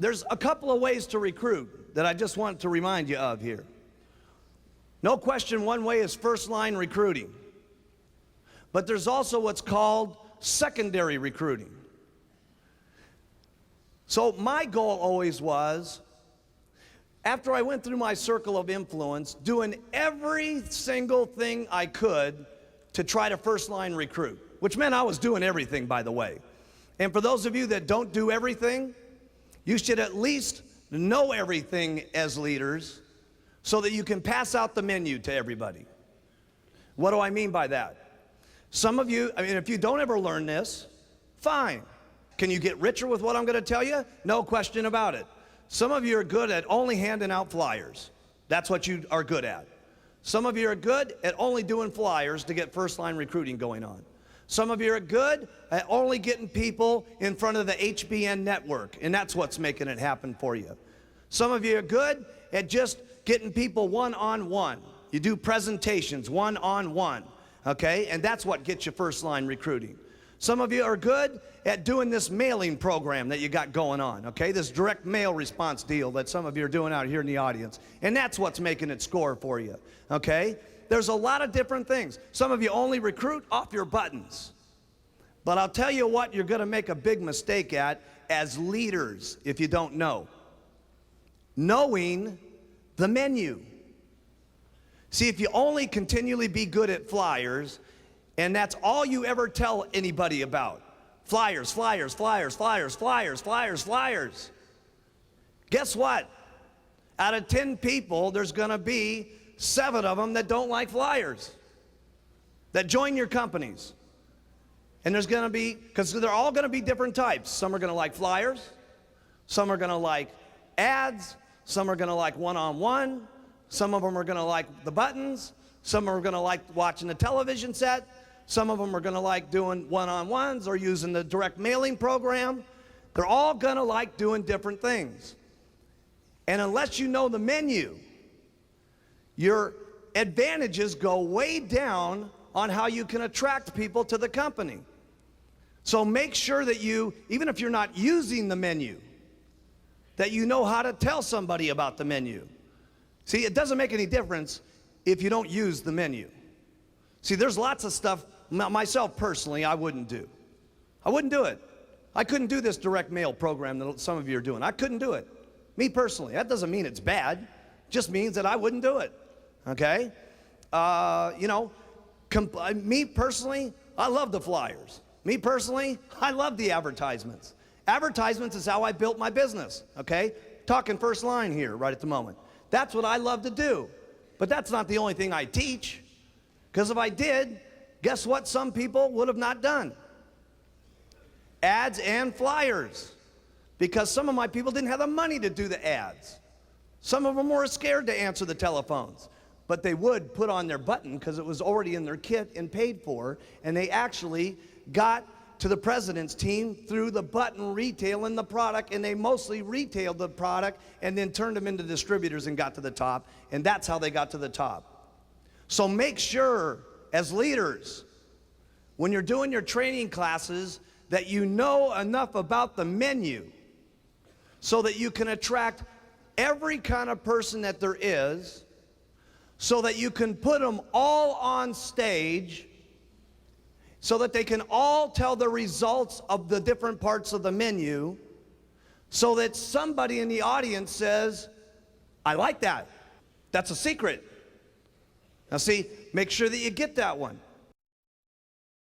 there's a couple of ways to recruit that I just want to remind you of here. No question, one way is first line recruiting. But there's also what's called secondary recruiting. So my goal always was, after I went through my circle of influence, doing every single thing I could to try to first line recruit, which meant I was doing everything, by the way. And for those of you that don't do everything, you should at least know everything as leaders so that you can pass out the menu to everybody. What do I mean by that? Some of you, if you don't ever learn this, fine. Can you get richer with what I'm going to tell you? No question about it. Some of you are good at only handing out flyers. That's what you are good at. Some of you are good at only doing flyers to get first line recruiting going on. Some of you are good at only getting people in front of the HBN network, and that's what's making it happen for you. Some of you are good at just getting people one-on-one. You do presentations one-on-one, okay? And that's what gets you first line recruiting. Some of you are good at doing this mailing program that you got going on, okay? This direct mail response deal that some of you are doing out here in the audience. And that's what's making it score for you, okay? There's a lot of different things. Some of you only recruit off your buttons. But I'll tell you what you're going to make a big mistake at as leaders if you don't know. Knowing the menu. See, if you only continually be good at flyers, and that's all you ever tell anybody about, flyers, flyers, flyers, flyers, flyers, flyers, flyers, guess what? Out of 10 people, there's going to be 7 of them that don't like flyers, that join your companies. And there's going to be, because they're all going to be different types. Some are going to like flyers, some are going to like ads, some are going to like one-on-one, some of them are going to like the buttons, some are going to like watching the television set, some of them are going to like doing one-on-ones or using the direct mailing program. They're all going to like doing different things. And unless you know the menu, your advantages go way down on how you can attract people to the company. So make sure that you, even if you're not using the menu, that you know how to tell somebody about the menu. See, it doesn't make any difference if you don't use the menu. See, there's lots of stuff, myself personally, I wouldn't do. I wouldn't do it. I couldn't do this direct mail program that some of you are doing. I couldn't do it. Me personally. That doesn't mean it's bad. It just means that I wouldn't do it. Okay? Me personally, I love the flyers. Me personally, I love the advertisements. Advertisements is how I built my business, okay? Talking first line here right at the moment. That's what I love to do. But that's not the only thing I teach. Because if I did, guess what some people would have not done? Ads and flyers. Because some of my people didn't have the money to do the ads. Some of them were scared to answer the telephones. But they would put on their button because it was already in their kit and paid for. And they actually got to the president's team through the button retailing the product, and they mostly retailed the product and then turned them into distributors and got to the top, and that's how they got to the top. So make sure, as leaders, when you're doing your training classes, that you know enough about the menu so that you can attract every kind of person that there is, so that you can put them all on stage so that they can all tell the results of the different parts of the menu, so that somebody in the audience says, I like that. That's a secret. Now see, make sure that you get that one.